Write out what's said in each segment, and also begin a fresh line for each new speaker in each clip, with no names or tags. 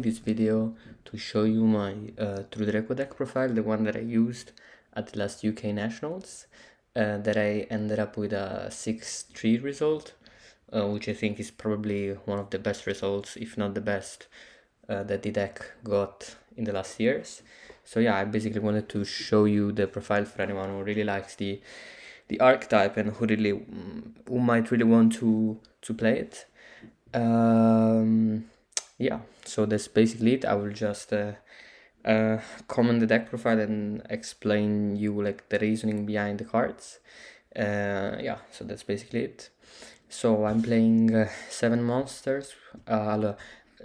This video to show you my true Draco deck profile, the one that I used at the last UK Nationals, that I ended up with a 6-3 result, which I think is probably one of the best results, if not the best, that the deck got in the last years. So yeah, I basically wanted to show you the profile for anyone who really likes the archetype and who might really want to play it. Yeah, so that's basically it. I will just comment the deck profile and explain you like the reasoning behind the cards. Yeah, so that's basically it. So I'm playing 7 monsters.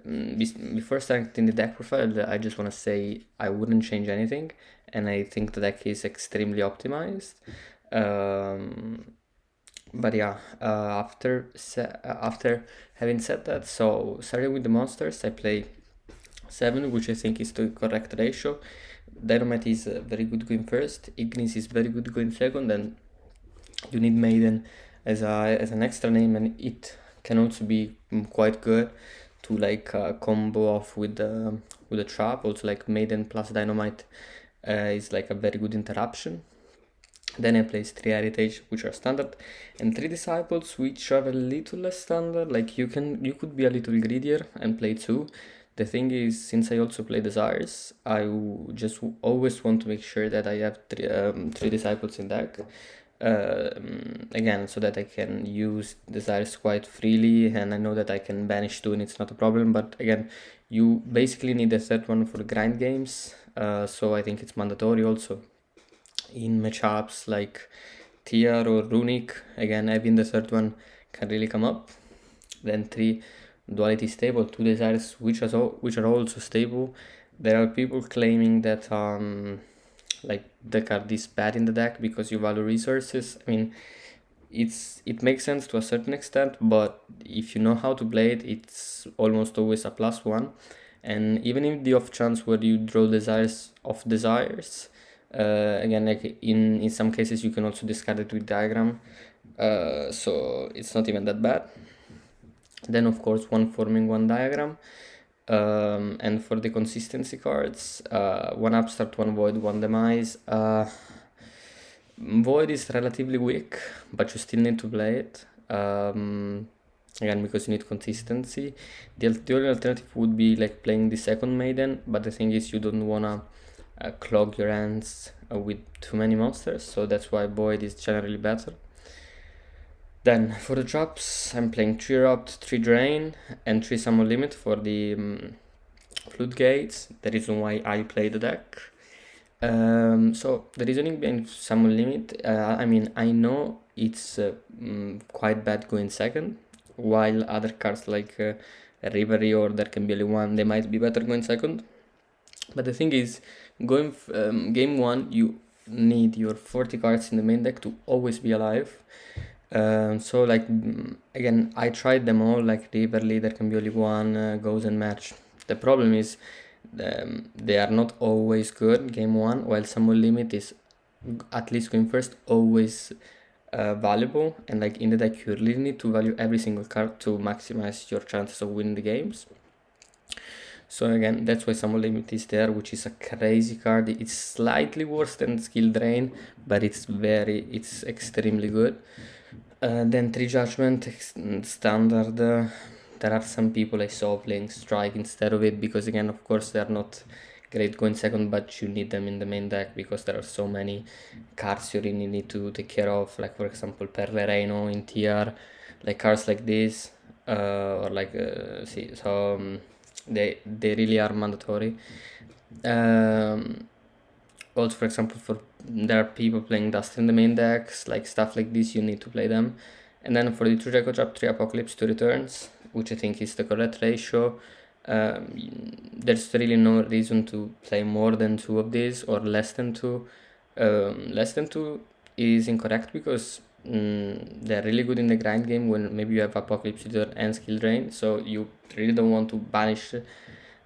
Before starting the deck profile, I just want to say I wouldn't change anything, and I think the deck is extremely optimized. But yeah, after having said that, so starting with the monsters, I play 7, which I think is the correct ratio. Dynamite is very good going first, Ignis is very good going second, and you need Maiden as an extra name, and it can also be quite good to like combo off with the trap. Also, like Maiden plus Dynamite is like a very good interruption. Then I place 3 Heritage, which are standard, and 3 Disciples, which are a little less standard. Like you could be a little greedier and play 2. The thing is, since I also play Desires, just always want to make sure that I have 3 Disciples in deck. Again, so that I can use Desires quite freely, and I know that I can banish 2 and it's not a problem. But again, you basically need a third one for grind games, so I think it's mandatory also in matchups like Tier or Runic. Again, having the third one can really come up. Then 3 Duality stable, 2 Desires which are also stable. There are people claiming that like the card is bad in the deck because you value resources. I mean, it makes sense to a certain extent, but if you know how to play it, it's almost always a +1. And even in the off chance where you draw Desires of Desires, again, like in some cases you can also discard it with Diagram, so it's not even that bad. Then of course one Forming, one Diagram, and for the consistency cards, one Upstart, one Void, one Demise. Void is relatively weak, but you still need to play it, again because you need consistency. The only alternative would be like playing the second Maiden, but the thing is you don't wanna clog your hands with too many monsters, so that's why Void is generally better. Then for the drops, I'm playing 3 Erupt, 3 Drain, and 3 Summon Limit for the Floodgates, the reason why I play the deck. So the reasoning behind Summon Limit, I mean, I know it's quite bad going second, while other cards like Reverie or There Can Be Only One, they might be better going second. But the thing is, going game 1, you need your 40 cards in the main deck to always be alive. So like again, I tried them all, like Reverie, There Can Be Only One, Goes and Match. The problem is they are not always good game 1, while Summon Limit is, at least going first, always valuable, and like in the deck you really need to value every single card to maximize your chances of winning the games. So again, that's why Summon Limit is there, which is a crazy card. It's slightly worse than Skill Drain, but it's extremely good. Then 3 Judgment, standard. There are some people I saw playing Strike instead of it, because again, of course, they're not great going second, but you need them in the main deck because there are so many cards you really need to take care of, like for example Perle Reino in TR, like cards like this, or like they really are mandatory. Also, for example, there are people playing Dust in the main decks, like stuff like this, you need to play them. And then for the 2 Draco Trap, 3 Apocalypse, 2 Returns, which I think is the correct ratio. There's really no reason to play more than 2 of these or less than 2. Less than 2 is incorrect because they're really good in the grind game when maybe you have Apocalypse Return and Skill Drain, so you really don't want to banish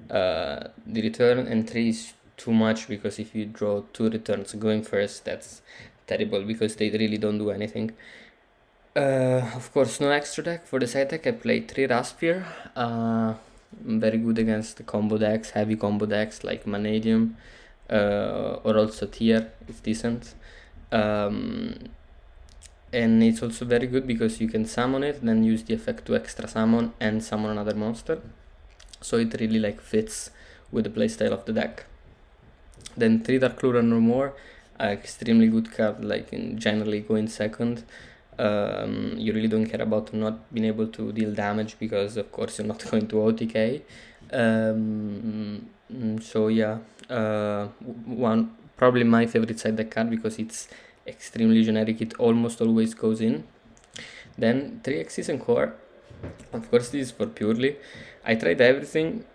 the return, and 3 is too much because if you draw 2 returns going first, that's terrible because they really don't do anything. Of course, no extra deck. For the side deck, I play 3 Raspier. very good against the combo decks, heavy combo decks like Manadium, or also Tier. It's decent. And it's also very good because you can summon it, then use the effect to extra summon and summon another monster. So it really like fits with the playstyle of the deck. Then 3 Dark Lure no more, extremely good card, like in generally going second. You really don't care about not being able to deal damage because of course you're not going to OTK. So yeah, one probably my favorite side deck card because it's extremely generic, it almost always goes in. Then 3 Axis and Core, of course this is for purely. I tried everything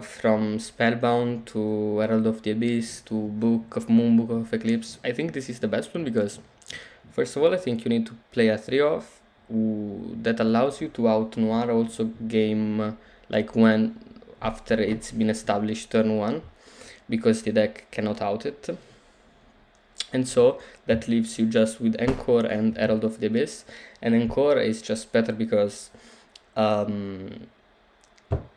from Spellbound to Herald of the Abyss to Book of Moon, Book of Eclipse. I think this is the best one because first of all I think you need to play a 3-off that allows you to out noir also game like when after it's been established turn 1 because the deck cannot out it. And so that leaves you just with Encore and Herald of the Abyss. And Encore is just better because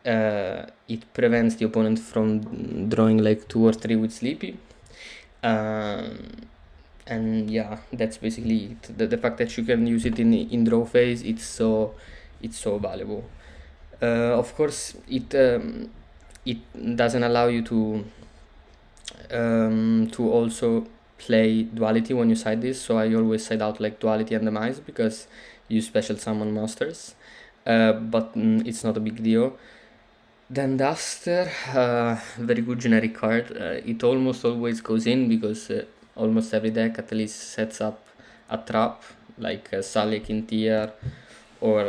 it prevents the opponent from drawing like 2 or 3 with Sleepy. And yeah, that's basically it. The fact that you can use it in draw phase, it's so valuable. Of course, it doesn't allow you to also play duality when you side this, so I always side out like duality and demise because you special summon monsters, but it's not a big deal. Then Duster, very good generic card. It almost always goes in because almost every deck at least sets up a trap like Salik in Tier or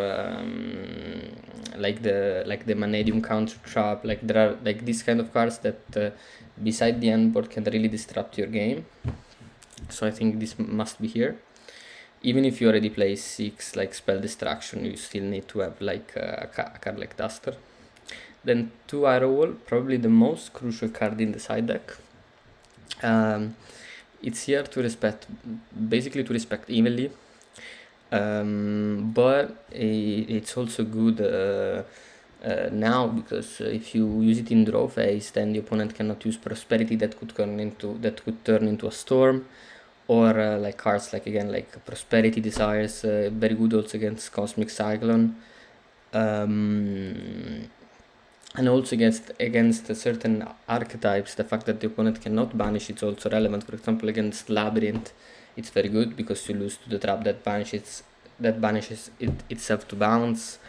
like the Manadium counter trap. Like there are like these kind of cards that beside the end board can really disrupt your game. So I think this must be here. Even if you already play 6 like Spell Destruction, you still need to have like a card like Duster. Then 2 Arrow Wall, probably the most crucial card in the side deck. It's here to respect evenly, but it's also good now because if you use it in draw phase, then the opponent cannot use Prosperity that could turn into a Storm, or like cards like again like Prosperity Desires, very good also against Cosmic Cyclone. And also against certain archetypes, the fact that the opponent cannot banish it's also relevant. For example, against Labyrinth, it's very good because you lose to the trap that banishes itself to bounce,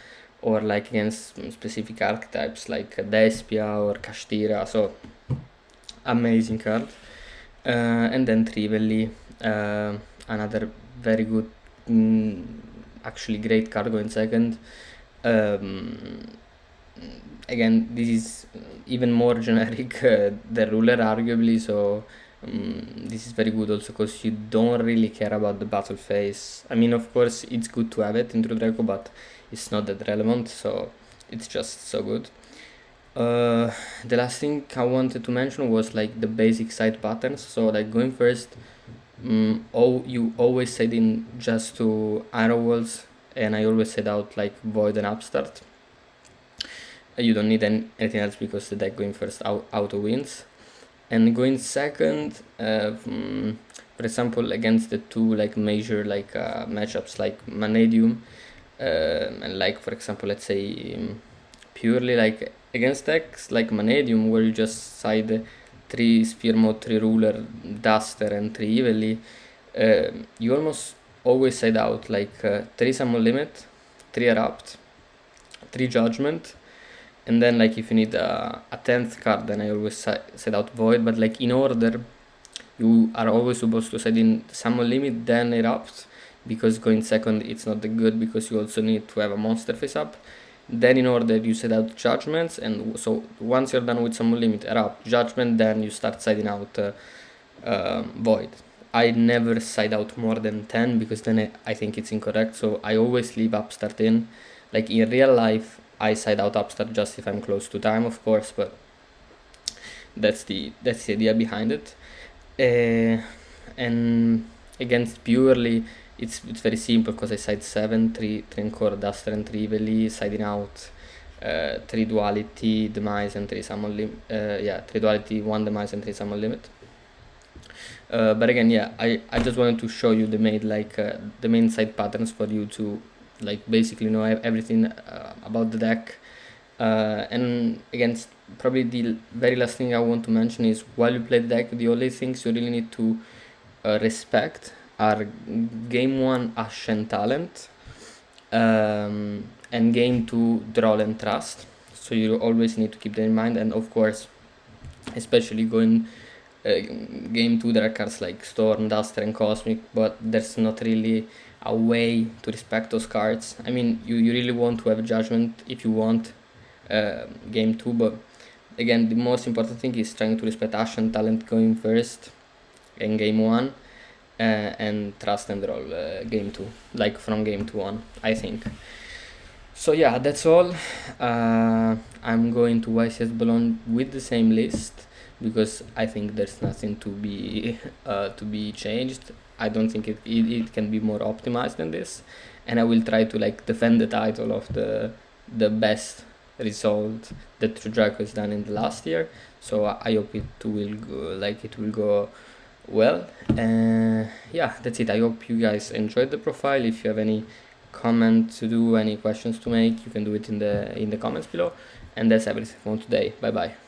or like against specific archetypes like Despia or Kashtira. So amazing card. And then Triveli, another very good, actually great card going second. Again, this is even more generic the ruler arguably, so this is very good also because you don't really care about the battle phase. I mean, of course it's good to have it into Draco, but it's not that relevant, so it's just so good. The last thing I wanted to mention was like the basic side patterns. So like going first, you always side in just to Arrow Walls, and I always side out like Void and Upstart. You don't need anything else because the deck going first auto wins. And going second, for example, against the 2 like major like matchups like Manadium, and like for example, let's say purely like against decks like Manadium where you just side 3 Sphere Mode, 3 Ruler, Duster and 3 Evilly, you almost always side out like 3 Summon Limit, 3 Erupt, 3 Judgment, and then like if you need a 10th card, then I always side out Void, but like in order you are always supposed to side in Summon Limit, then Erupt, because going second it's not that good because you also need to have a monster face up. Then in order you side out Judgments, and so once you're done with Summon Limit, Erupt, Judgment, then you start siding out Void. I never side out more than 10 because then I think it's incorrect, so I always leave Upstart in. Like in real life I side out Upstart just if I'm close to time, of course, but that's the idea behind it. And against purely it's very simple because I side 7, 3 Encore, Duster and 3 Evilly, siding out 3 duality, demise, and 3 summon limit. 3 duality, 1 demise, and 3 summon limit. But again, yeah, I just wanted to show you the main side patterns for you to like basically know everything about the deck. And again, probably the very last thing I want to mention is while you play the deck, the only things you really need to respect are game 1 Ashen Talent, and game 2 Droll and Trust. So you always need to keep that in mind, and of course, especially going game 2, there are cards like Storm, Duster, and Cosmic, but there's not really a way to respect those cards. I mean, you really want to have Judgment if you want game 2, but again, the most important thing is trying to respect Ashen Talent going first in game 1, and Trust and Roll game 2, like from game 2 on, I think. So yeah, that's all. I'm going to YCS Bologna with the same list because I think there's nothing to be changed. I don't think it can be more optimized than this, and I will try to like defend the title of the best result that Draco has done in the last year. So I hope it will go well. Yeah, that's it. I hope you guys enjoyed the profile. If you have any comment to do, any questions to make, you can do it in the comments below. And that's everything for today. Bye bye.